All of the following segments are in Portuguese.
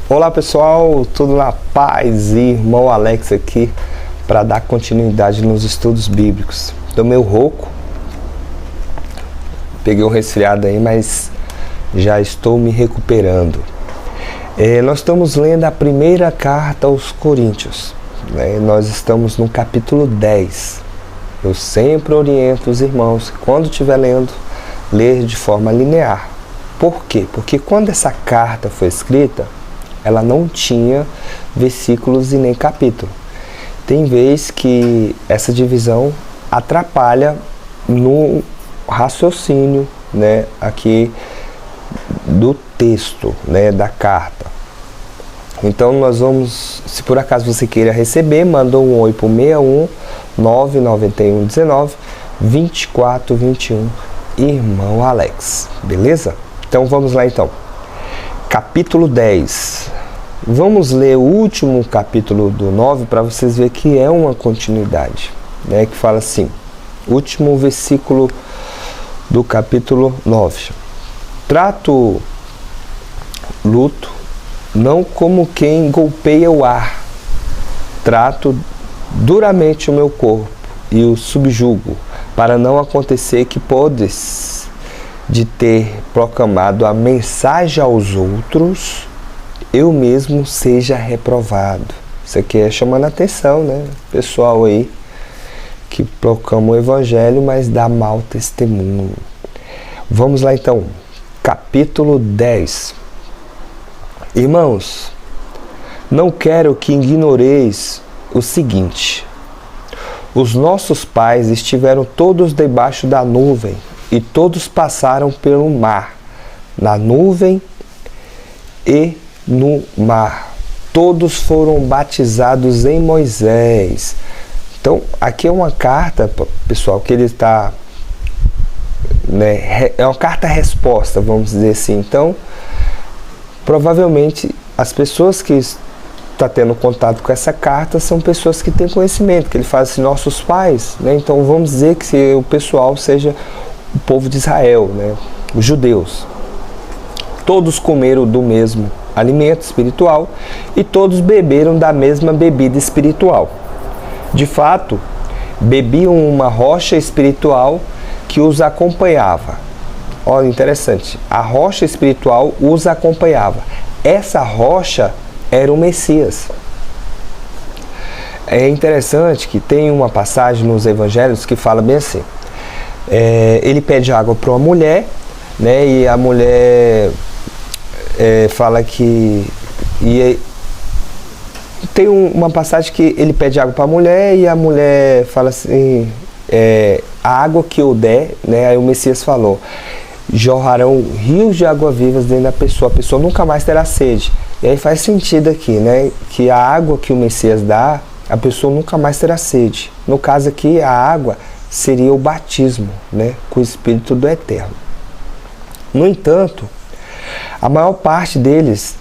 Olá pessoal, tudo na paz? Irmão Alex aqui para dar continuidade nos estudos bíblicos. Tô meio rouco, peguei um resfriado aí, mas já estou me recuperando. Nós estamos lendo a primeira carta aos Coríntios, né? Nós estamos no capítulo 10. Eu sempre oriento os irmãos, quando estiver lendo, ler de forma linear. Por quê? Porque quando essa carta foi escrita, ela não tinha versículos e nem capítulo. Tem vez que essa divisão atrapalha no raciocínio, né, aqui do texto, né, da carta. Então nós vamos, se por acaso você queira receber, manda um oi para o 61 991 19 24 21, irmão Alex, beleza? Então vamos lá então. Capítulo 10. Vamos ler o último capítulo do 9 para vocês verem que é uma continuidade, né? Que fala assim, último versículo do capítulo 9. Trato luto não como quem golpeia o ar, trato duramente o meu corpo e o subjugo, para não acontecer que podes de ter proclamado a mensagem aos outros, eu mesmo seja reprovado. Isso aqui é chamando a atenção, né? Pessoal aí que proclama o evangelho, mas dá mau testemunho. Vamos lá então, capítulo 10. Irmãos, não quero que ignoreis o seguinte: os nossos pais estiveram todos debaixo da nuvem, e todos passaram pelo mar, na nuvem e no mar. Todos foram batizados em Moisés. Então, aqui é uma carta, pessoal, que ele está, né, é uma carta-resposta, vamos dizer assim. Então, provavelmente, as pessoas que estão tendo contato com essa carta são pessoas que têm conhecimento, que ele fala assim, nossos pais, né? Então, vamos dizer que o pessoal seja o povo de Israel, né? Os judeus. Todos comeram do mesmo alimento espiritual e todos beberam da mesma bebida espiritual. De fato, bebiam uma rocha espiritual que os acompanhava. Olha, interessante. A rocha espiritual os acompanhava. Essa rocha era o Messias. É interessante que tem uma passagem nos evangelhos que fala bem assim. Ele pede água para uma mulher, né, e a mulher fala que... tem uma passagem que ele pede água para a mulher e a mulher fala assim, a água que eu der, né, aí o Messias falou, jorrarão rios de água vivas dentro da pessoa, a pessoa nunca mais terá sede. E aí faz sentido aqui, né, que a água que o Messias dá, a pessoa nunca mais terá sede. No caso aqui, a água seria o batismo, né, com o Espírito do Eterno. No entanto, a maior parte deles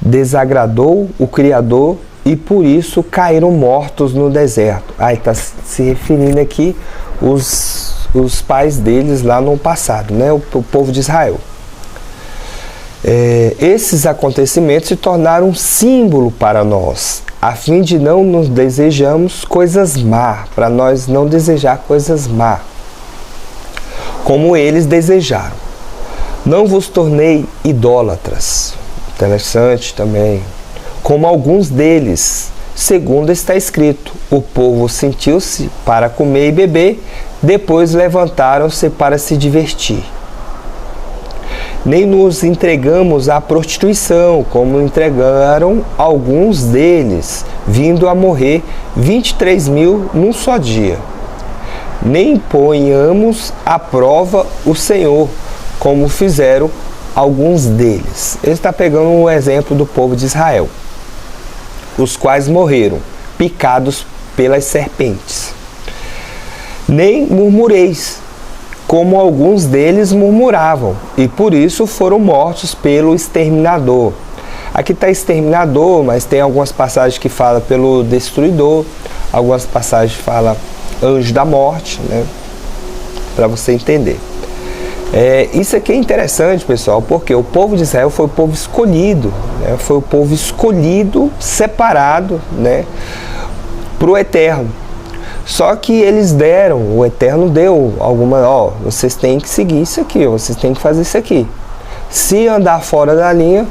desagradou o Criador e por isso caíram mortos no deserto. Aí está se referindo aqui os pais deles lá no passado, né, o povo de Israel. Esses acontecimentos se tornaram um símbolo para nós, a fim de não nos desejamos coisas má, para nós não desejar coisas má, como eles desejaram. Não vos tornei idólatras, interessante também, como alguns deles, segundo está escrito, o povo sentiu-se para comer e beber, depois levantaram-se para se divertir. Nem nos entregamos à prostituição, como entregaram alguns deles, vindo a morrer 23.000 num só dia. Nem ponhamos à prova o Senhor, como fizeram alguns deles. Ele está pegando um exemplo do povo de Israel, os quais morreram, picados pelas serpentes. Nem murmureis, como alguns deles murmuravam, e por isso foram mortos pelo exterminador. Aqui está exterminador, mas tem algumas passagens que falam pelo destruidor, algumas passagens falam anjo da morte, né? Para você entender. Isso aqui é interessante, pessoal, porque o povo de Israel foi o povo escolhido, né? Foi o povo escolhido, separado, né, para o Eterno. Só que eles deram, o Eterno deu vocês têm que seguir isso aqui, vocês têm que fazer isso aqui. Se andar fora da linha,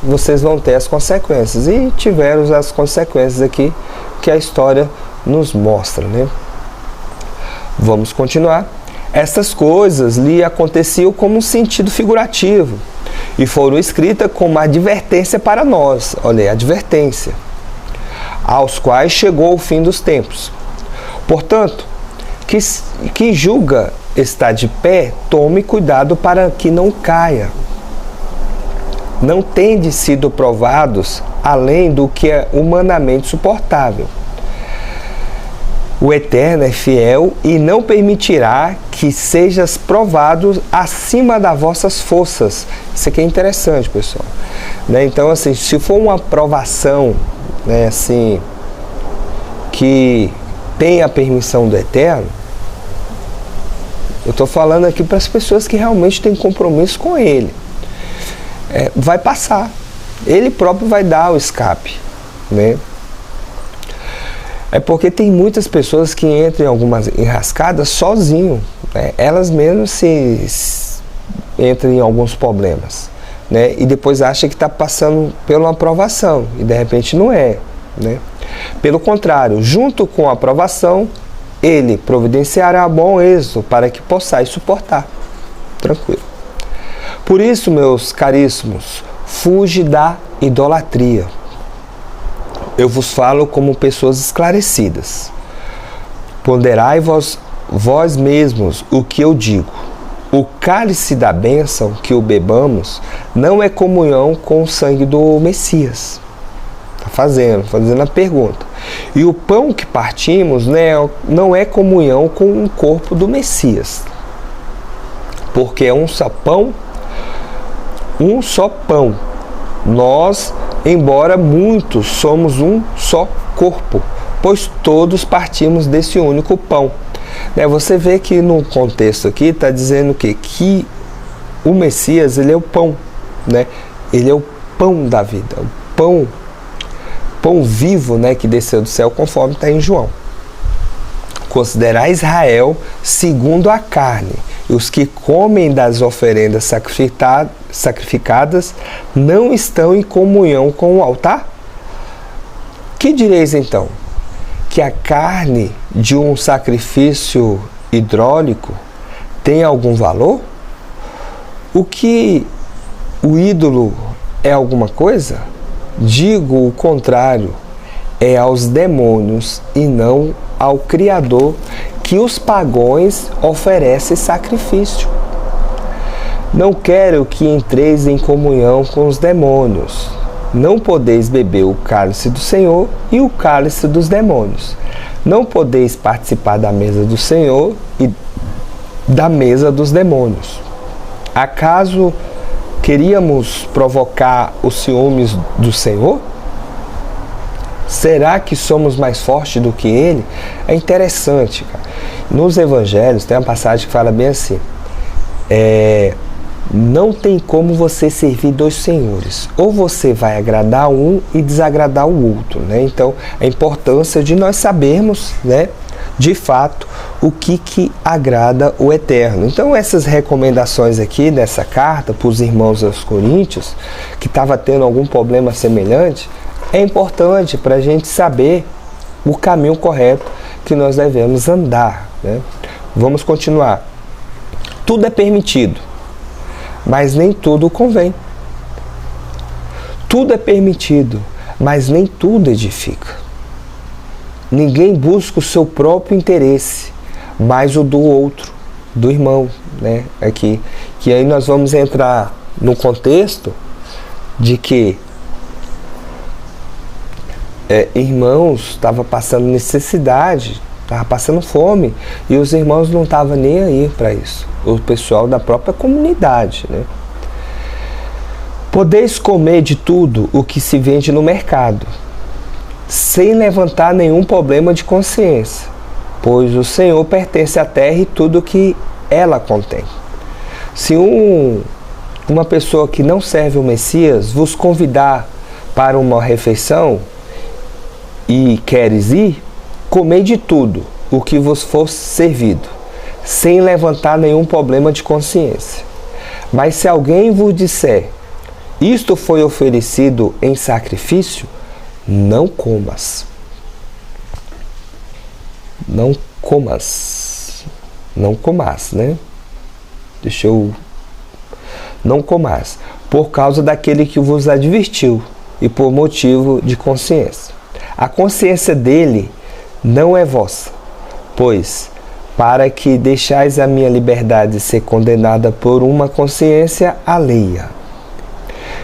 vocês vão ter as consequências. E tiveram as consequências aqui que a história nos mostra, né? Vamos continuar. Essas coisas lhe aconteciam como um sentido figurativo e foram escritas como advertência para nós. Olha aí, advertência. Aos quais chegou o fim dos tempos. Portanto, que julga estar de pé, tome cuidado para que não caia. Não tendes sido provados além do que é humanamente suportável. O Eterno é fiel e não permitirá que sejas provados acima das vossas forças. Isso aqui é interessante, pessoal. Né? Então, assim, se for uma provação, né, assim, que tem a permissão do Eterno, eu estou falando aqui para as pessoas que realmente têm compromisso com Ele. Vai passar. Ele próprio vai dar o escape, né? É porque tem muitas pessoas que entram em algumas enrascadas sozinho, né? Elas mesmas se entram em alguns problemas, né? E depois acham que está passando por uma aprovação e de repente não é, né? Pelo contrário, junto com a aprovação, Ele providenciará bom êxito para que possais suportar. Tranquilo. Por isso, meus caríssimos, fuge da idolatria. Eu vos falo como pessoas esclarecidas. Ponderai vós mesmos o que eu digo. O cálice da bênção que o bebamos não é comunhão com o sangue do Messias. Está fazendo a pergunta. E o pão que partimos, né, não é comunhão com o corpo do Messias. Porque é um só pão. Nós, embora muitos, somos um só corpo, pois todos partimos desse único pão. Você vê que no contexto aqui está dizendo que o Messias, ele é o pão, né? Ele é o pão da vida, o pão vivo, né, que desceu do céu, conforme está em João. Considerai Israel segundo a carne, e os que comem das oferendas sacrificadas não estão em comunhão com o altar? Que direis então? Que a carne de um sacrifício hidráulico tem algum valor? O que o ídolo é alguma coisa? Digo o contrário, é aos demônios e não ao Criador que os pagãos oferecem sacrifício. Não quero que entreis em comunhão com os demônios. Não podeis beber o cálice do Senhor e o cálice dos demônios. Não podeis participar da mesa do Senhor e da mesa dos demônios. Acaso queríamos provocar os ciúmes do Senhor? Será que somos mais fortes do que Ele? É interessante, cara. Nos evangelhos tem uma passagem que fala bem assim: não tem como você servir dois senhores. Ou você vai agradar um e desagradar o outro, né? Então, a importância de nós sabermos, né, de fato, o que agrada o Eterno. Então, essas recomendações aqui nessa carta para os irmãos aos Coríntios, que estava tendo algum problema semelhante, é importante para a gente saber o caminho correto que nós devemos andar, né? Vamos continuar. Tudo é permitido, mas nem tudo convém. Tudo é permitido, mas nem tudo edifica. Ninguém busca o seu próprio interesse, mas o do outro, do irmão, né? Aqui, que aí nós vamos entrar no contexto de que irmãos estavam passando necessidade, estavam passando fome, e os irmãos não estavam nem aí para isso. O pessoal da própria comunidade, né? Podeis comer de tudo o que se vende no mercado, sem levantar nenhum problema de consciência, pois o Senhor pertence à terra e tudo o que ela contém. Se uma pessoa que não serve o Messias vos convidar para uma refeição e queres ir, comei de tudo o que vos for servido, sem levantar nenhum problema de consciência. Mas se alguém vos disser, isto foi oferecido em sacrifício, não comas. Não comas. Não comas, né? Não comas, por causa daquele que vos advertiu e por motivo de consciência. A consciência dele não é vossa, pois, para que deixais a minha liberdade ser condenada por uma consciência alheia.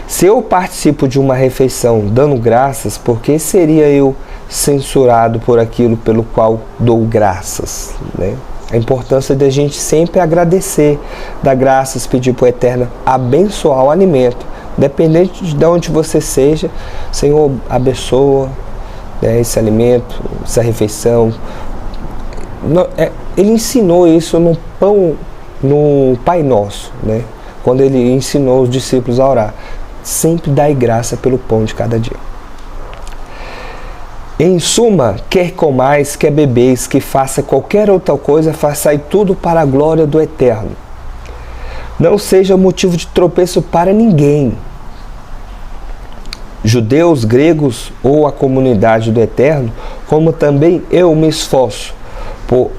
Se eu participo de uma refeição dando graças, por que seria eu censurado por aquilo pelo qual dou graças, né? A importância de a gente sempre agradecer, dar graças, pedir para o Eterno abençoar o alimento. Independente de onde você seja, Senhor, abençoa, né, esse alimento, essa refeição. Ele ensinou isso no Pai Nosso, né? Quando ele ensinou os discípulos a orar. Sempre dai graça pelo pão de cada dia. Em suma, quer comais, quer bebeis, que faça qualquer outra coisa, façai tudo para a glória do Eterno. Não seja motivo de tropeço para ninguém. Judeus, gregos ou a comunidade do Eterno, como também eu me esforço por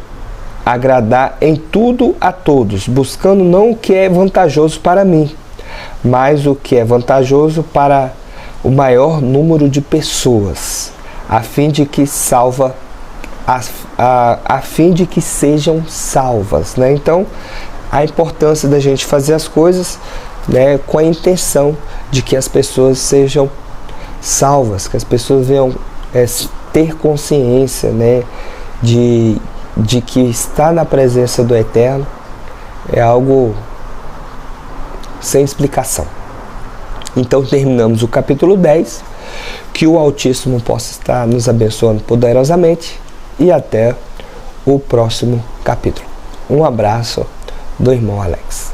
agradar em tudo a todos, buscando não o que é vantajoso para mim, mas o que é vantajoso para o maior número de pessoas, a fim de que sejam salvas, né? Então, a importância da gente fazer as coisas, né, com a intenção de que as pessoas sejam salvas, que as pessoas venham ter consciência, né, de que estar na presença do Eterno é algo sem explicação. Então terminamos o capítulo 10, que o Altíssimo possa estar nos abençoando poderosamente e até o próximo capítulo. Um abraço do irmão Alex.